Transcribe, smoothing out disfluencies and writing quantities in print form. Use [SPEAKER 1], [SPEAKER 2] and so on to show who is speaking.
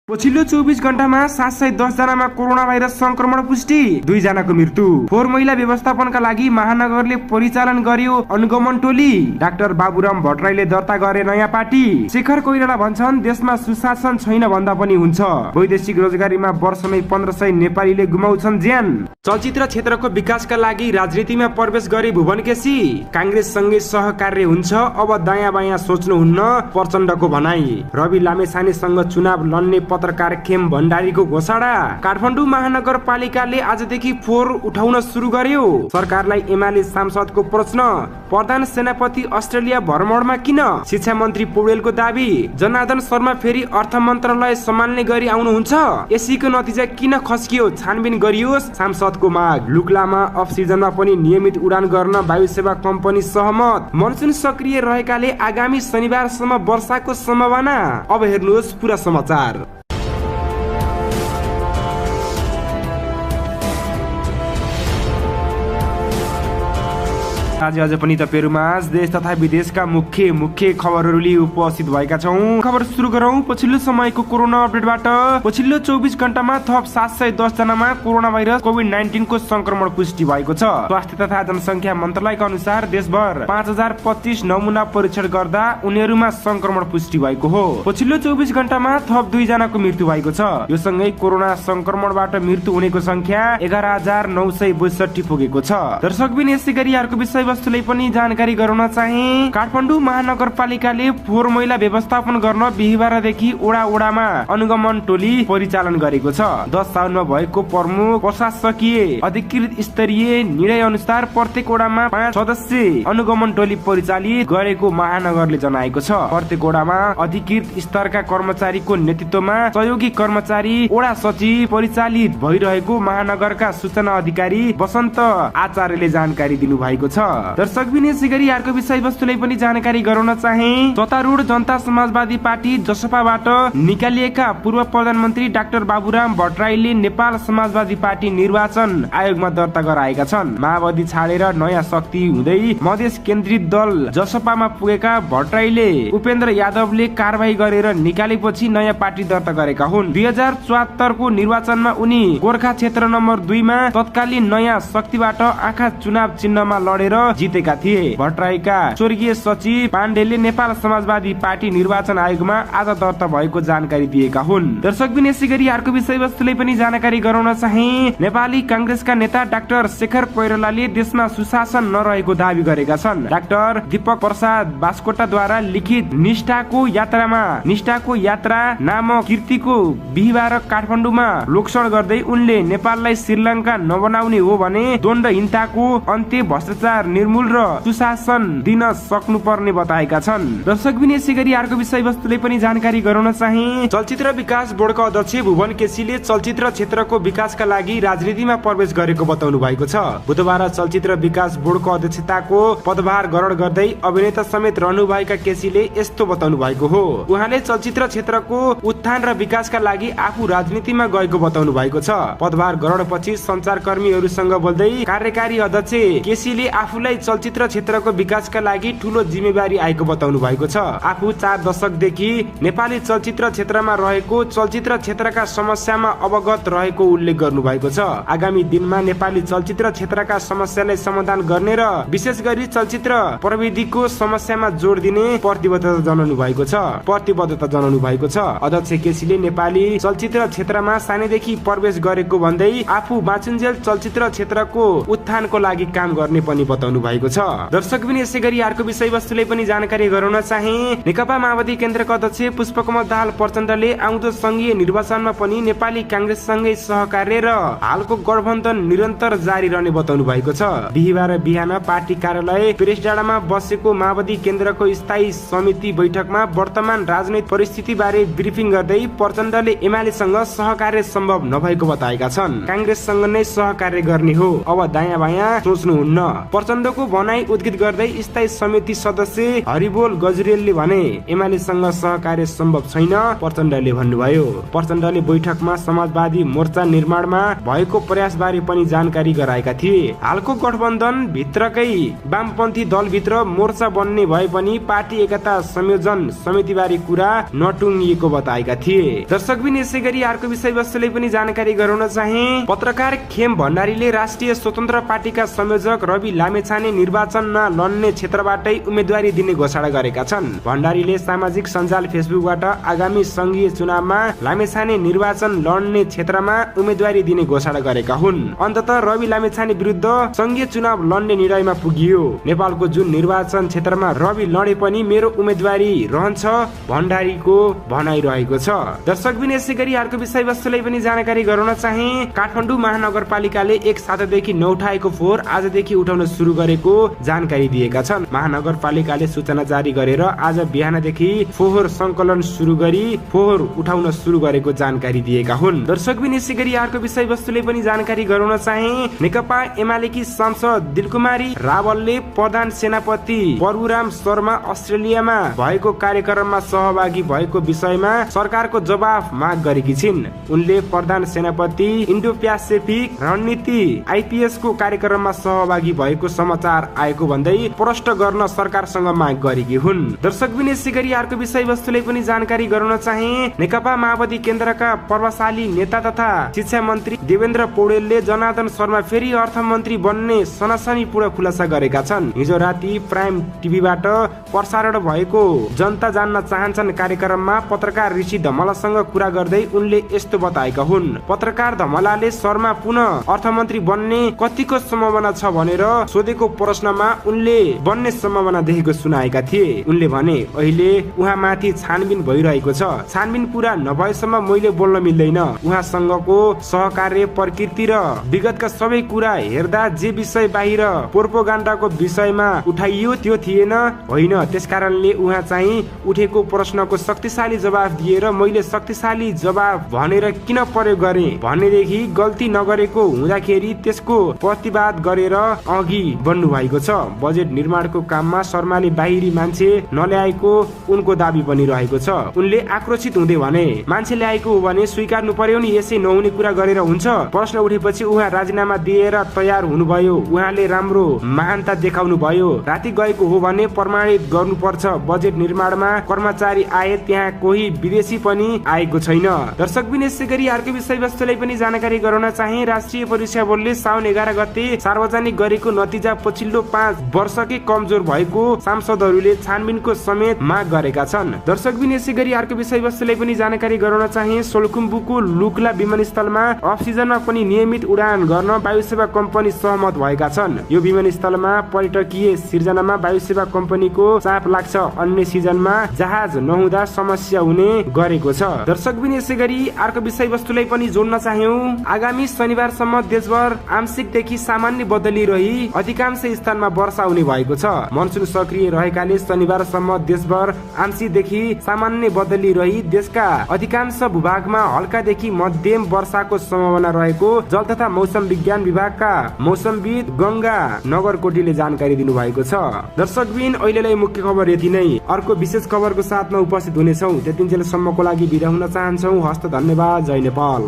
[SPEAKER 1] पछिल्लो 24 घण्टामा 710 जनामा corona virus संक्रमण पुष्टि, 2 जनाको मृत्यु। फोहोर मैला व्यवस्थापनका लागि महानगरले परिचालन गर्यो अनुगमन टोली। डाक्टर बाबुराम भट्टराईले दर्ता गरे नयाँ पार्टी। शेखर कोइराला भन्छन् देशमा सुशासन छैन भन्दा पनि हुन्छ। वैदेशिक रोजगारीमा वर्षमै 1500 नेपालीले गुमाउँछन् ज्यान। चलचित्र क्षेत्रको विकासका लागि राजनीतिमा प्रवेश गरे भुवन केसी। कांग्रेससँगै सहकार्य हुन्छ, अब दायाँ बायाँ सोच्नुहुन्न, प्रचण्डको भनाई। रवि लामेछानेसँग चुनाव लड्ने पत्रकार खेम भण्डारीको घोषणा। काठमाडौँ महानगरपालिकाले आजदेखि फोहोर उठाउन सुरु गर्यो। सरकारलाई एमाले सांसदको प्रश्न, प्रधान सेनापति अस्ट्रेलिया भ्रमणमा किन? शिक्षा मन्त्री पौडेलको दाबी, जनार्दन शर्मा फेरि अर्थ मन्त्रालय सम्हाल्ने गरी आउनुहुन्छ। एसीको नतिजा किन खस्कियो, छानबिन गरियोस्, सांसदको माग। लुक्लामा अफ सिजनमा पनि नियमित उडान गर्न वायु सेवा कम्पनी सहमत। मनसुन सक्रिय रहेकाले आगामी शनिबारसम्म वर्षाको सम्भावना। अब हेर्नुहोस् पुरा समाचार। आज पनि तपाईहरुमाझ देश तथा विदेशका मुख्य खबरहरू लिई उपस्थित भएका छौं। खबर सुरु गरौं पछिल्लो समयको कोरोना अपडेटबाट। पछिल्लो 24 घण्टामा थप 710 जनामा कोरोना भाइरस कोभिड-19 को संक्रमण पुष्टि भएको छ। स्वास्थ्य तथा जनसंख्या मन्त्रालयका अनुसार देशभर 5025 नमुना परीक्षण गर्दा उनीहरुमा संक्रमण पुष्टि भएको हो। पछिल्लो 24 घण्टामा थप 2 जनाको मृत्यु भएको छ। यो सँगै कोरोना संक्रमणबाट मृत्यु हुनेको संख्या 11962 पुगेको छ। दर्शकबिन यसैगरी अर्को विषय वस्तुले पनि जानकारी गराउन चाहे। काठमाडौँ महानगरपालिकाले फोहोर मैला व्यवस्थापन गर्न बिहीबारदेखि ओडामा अनुगमन टोली परिचालन गरेको छ। 10 साउनमा भएको प्रमुख प्रशासकीय अधिकृत स्तरीय निर्णय अनुसार प्रत्येक ओडामा 5 सदस्य अनुगमन टोली परिचालित गरेको महानगरले जनाएको छ। प्रत्येक ओडामा अधिकृत स्तरका कर्मचारीको नेतृत्वमा सहयोगी कर्मचारी ओडा सचिव परिचालित भइरहेको महानगरका सूचना अधिकारी वसन्त आचार्यले जानकारी दिनु भएको छ। दर्शकबिन यसैगरी अर्को विषय वस्तुले पनि जानकारी गराउन चाहे। सत्तारूढ जनता समाजवादी पार्टी जसपाबाट निकालिएका पूर्व प्रधानमन्त्री डाक्टर बाबुराम भट्टराईले नेपाल समाजवादी पार्टी निर्वाचन आयोगमा दर्ता गराएका छन्। माओवादी छाडेर नयाँ शक्ति हुँदै मधेस केन्द्रित दल जसपामा पुगेका भट्टराईले उपेन्द्र यादवले कारबाही गरेर निकालेपछि नयाँ पार्टी दर्ता गरेका हुन्। 2074 को निर्वाचनमा उनी गोर्खा क्षेत्र नम्बर 2 मा तत्कालीन नयाँ शक्तिबाट आँखा चुनाव चिन्हमा लडेर जितेका थिए। भट्टराईका स्वर्गीय सचिव पाण्डेले नेपाल समाजवादी पार्टी निर्वाचन आयोगमा आज दर्ता भएको जानकारी दिएका हुन्। दर्शकबिन यसैगरी अर्को विषय वस्तुले पनि जानकारी गराउन चाहे। नेपाली कांग्रेसका नेता डाक्टर शेखर कोइरालाले देशमा सुशासन नरहेको दावी गरेका छन्। डाक्टर दीपक प्रसाद बास्कोटाद्वारा लिखित निष्ठाको यात्रा नामक कृतिको बिहीबार काठमाडौँमा लोकसण गर्दै उनले नेपाललाई श्रीलङ्का नबनाउने हो भने द्वन्द्वहीनताको अन्त्य, भ्रष्टाचार निर्मूल र सुशासन दिन सक्नुपर्ने बताएका छन्। दर्शकबिन यसैगरी अर्को विषय वस्तुले पनि जानकारी गराउन चाहे। चलचित्र विकास बोर्डका अध्यक्ष भुवन केसीले चलचित्र क्षेत्रको विकासका लागि राजनीतिमा प्रवेश गरेको बताउनु भएको छ। बुधबार चलचित्र विकास बोर्डको अध्यक्षताको पदभार ग्रहण गर्दै अभिनेता समेत रहनुभएका केसीले यस्तो बताउनु भएको हो। उहाँले चलचित्र क्षेत्रको उत्थान र विकासका लागि आफू राजनीतिमा गएको बताउनु भएको छ। पदभार ग्रहणपछि सञ्चारकर्मीहरूसँग बोल्दै कार्यकारी अध्यक्ष केसीले आफूलाई चलचित्र क्षेत्रको विकासका लागि ठूलो जिम्मेवारी आएको बताउनु भएको छ। आफू 4 दशकदेखि नेपाली चलचित्र क्षेत्रमा रहेको चलचित्र क्षेत्रका समस्यामा अवगत रहेको उल्लेख गर्नु भएको छ। आगामी दिनमा नेपाली चलचित्र क्षेत्रका समस्यालाई समाधान गर्ने र विशेष गरी चलचित्र प्रविधिको समस्यामा जोड दिने प्रतिबद्धता जनाउनु भएको छ। अध्यक्ष केसीले नेपाली चलचित्र क्षेत्रमा सानैदेखि प्रवेश गरेको भन्दै आफू बाँचुन्जेल चलचित्र क्षेत्रको उत्थानको लागि काम गर्ने पनि बताउनु भएको छ। दर्शकबिन यसैगरी अर्को विषय वस्तुले पनि जानकारी गराउन चाहे। नेकपा माओवादी केन्द्रका अध्यक्ष पुष्पकमल दाहाल प्रचण्डले आउँदो संघीय निर्वाचनमा पनि नेपाली कांग्रेससँगै सहकार्य र हालको गठबन्धन निरन्तर जारी रहने बताउनु भएको छ। बिहीबार बिहान पार्टी कार्यालय प्रेस डाँडामा बसेको माओवादी केन्द्रको स्थायी समिति बैठकमा वर्तमान राजनैतिक परिस्थिति बारे ब्रिफिङ गर्दै प्रचण्डले एमालेसँग सहकार्य सम्भव नभएको बताएका छन्। कांग्रेससँग नै सहकार्य गर्ने हो, अब दायाँ बायाँ सोच्नुहुन्न। प्रचण्ड काठमाडौँको भनाई उद्धृत गर्दै स्थायी समिति सदस्य हरिबोल गजुरेलले भने एमालेसँग सहकार्य सम्भव छैन प्रचण्डले भन्नुभयो। प्रचण्डले बैठकमा समाजवादी मोर्चा निर्माणमा भएको प्रयासबारे पनि जानकारी गराएका थिए। हालको गठबन्धन भित्रकै वामपन्थी दलभित्र मोर्चा बन्ने भए पनि पार्टी एकता संयोजन समितिबारे कुरा नटुङ्गिएको बताएका थिए। दर्शकबिन यसै गरी अर्को विषयवस्तुले पनि जानकारी गराउन चाहे। पत्रकार खेम भण्डारीले राष्ट्रिय स्वतन्त्र पार्टीका संयोजक रवि लामेछाने निर्वाचनमा लड्ने क्षेत्रबाटै उम्मेदवारी दिने घोषणा गरेका छन्। भण्डारीले सामाजिक सञ्जाल फेसबुकबाट आगामी संघीय चुनावमा लामेछाने निर्वाचन लड्ने क्षेत्रमा उम्मेदवारी दिने घोषणा गरेका हुन्। अन्ततः रवि लामेछाने विरुद्ध संघीय चुनाव लड्ने निर्णयमा पुगियो। नेपालको जुन निर्वाचन क्षेत्रमा रवि लडे पनि मेरो उम्मेदवारी रहन्छ भण्डारीको भनाइरहेको छ। दर्शकबिन यसै गरी अर्को विषयवस्तुलाई पनि जानकारी गराउन चाहे। काठमाडौँ महानगरपालिकाले एक सातादेखि नउठाएको फोहोर आजदेखि उठाउन सुरु गरेको जानकारी दिएका छन्। महानगरपालिकाले सूचना जारी गरेर आज बिहानदेखि फोहोर संकलन सुरु गरी फोहोर उठाउन सुरु गरेको जानकारी दिएका हुन्। दर्शकबिन यसै गरी अर्को विषयवस्तुले पनि जानकारी गराउन चाहे। नेकपा एमालेकी सांसद दिलकुमारी रावलले प्रधान सेनापति परशुराम शर्मा अस्ट्रेलियामा भएको कार्यक्रममा सहभागी भएको विषयमा सरकारको जवाफ माग गरेकी छिन्। उनले प्रधान सेनापति इन्डो प्यासिफिक रणनीति आइपीएस को कार्यक्रममा सहभागी भएको समाचार आएको भन्दै प्रश्न गर्न सरकारसँग माग गरेकी हुन्। दर्शकबिन यसै गरी अर्को विषयवस्तुले पनि जानकारी गराउन चाहे। नेकपा माओवादी केन्द्रका प्रभावशाली नेता तथा शिक्षा मन्त्री देवेन्द्र पौडेलले जनार्दन शर्मा फेरि अर्थमन्त्री बन्ने सनसनीपूर्ण खुलासा गरेका छन्। हिजो राति प्राइम टिभीबाट प्रसारण भएको जनता जान्न चाहन्छन् कार्यक्रममा पत्रकार ऋषि धमलासँग कुरा गर्दै उनले यस्तो बताएका हुन्। पत्रकार धमलाले शर्मा पुनः अर्थमन्त्री बन्ने कतिको सम्भावना छ भनेर सोधेको प्रश्नमा उनले बन्ने सम्भावना देखेको सुनाएका थिए। उनले भने अहिले उहाँमाथि छानबिन भइरहेको छ। छानबिन पूरा नभएसम्म मैले बोल्न मिल्दैन। उहाँसँगको सहकार्य प्रकृति र विगतका सबै कुरा हेर्दा जे विषय बाहिर प्रोपोगन्डाको विषयमा उठाइयो त्यो थिएन होइन। त्यसकारणले उहाँ चाहिँ उठेको प्रश्नको शक्तिशाली जवाफ दिएर मैले शक्तिशाली जवाफ भनेर किन प्रयोग गरे भनेदेखि गल्ती नगरेको हुँदाखेरि त्यसको प्रतिवाद गरेर अघि बढ्नु भएको छ। बजेट निर्माणको काममा शर्माले बाहिरी मान्छे नल्याएको उनको दाबी पनि रहेको छ। उनले आक्रोशित हुँदै भने मान्छे ल्याएको हो भने स्वीकार्नु पर्यो नि, यसै नहुने कुरा गरेर हुन्छ। प्रश्न उठेपछि उहाँ राजीनामा दिएर तयार हुनुभयो। उहाँले राम्रो महानता देखाउनु भयो। राति गएको हो भने प्रमाणित गर्नुपर्छ। बजेट निर्माणमा कर्मचारी आए त्यहाँ कोही विदेशी पनि आएको छैन। दर्शकबिन यसै गरी अर्को विषयवस्तुलाई पनि जानकारी गराउन चाहे। राष्ट्रिय परीक्षा बोर्डले साउन 11 गते सार्वजनिक गरेको नतिजा पछिल्लो 5 वर्षकै कमजोर भएको सांसदहरूले छानबिनको समेत माग गरेका छन्। दर्शकबिन यसै गरी अर्को विषयवस्तुलाई पनि जानकारी गराउन चाहे। सोलुखुम्बुको लुक्ला विमानस्थलमा अफ सिजनमा पनि नियमित उडान गर्न वायुसेवा कम्पनी सहमत भएका छन्। यो विमानस्थलमा पर्यटकीय सिर्जनामा वायुसेवा कम्पनीको चाप लाग्छ। अन्य सिजनमा जहाज नहुँदा समस्या हुने गरेको छ। दर्शकबिन यसै गरी अर्को विषयवस्तुलाई पनि जोड्न चाह्यौं। आगामी शनिबारसम्म देशभर आंशिकदेखि सामान्य बदली रही अधिकांश स्थानमा वर्षा हुने भएको छ। मनसुन सक्रिय रहेकाले शनिबारसम्म देशभर आंशिकदेखि सामान्य बदली रही देशका अधिकांश भूभागमा हल्कादेखि मध्यम वर्षाको सम्भावना रहेको जल तथा मौसम विज्ञान विभागका मौसमविद गंगा नगरकोटीले जानकारी दिनु भएको छ। दर्शकबिन अहिलेलाई मुख्य खबर यति नै। अर्को विशेष खबरको साथमा उपस्थित हुनेछौं। त्यतिन्जेलसम्मको लागि बिदा हुन चाहन्छौं। हस्त धन्यवाद। जय नेपाल।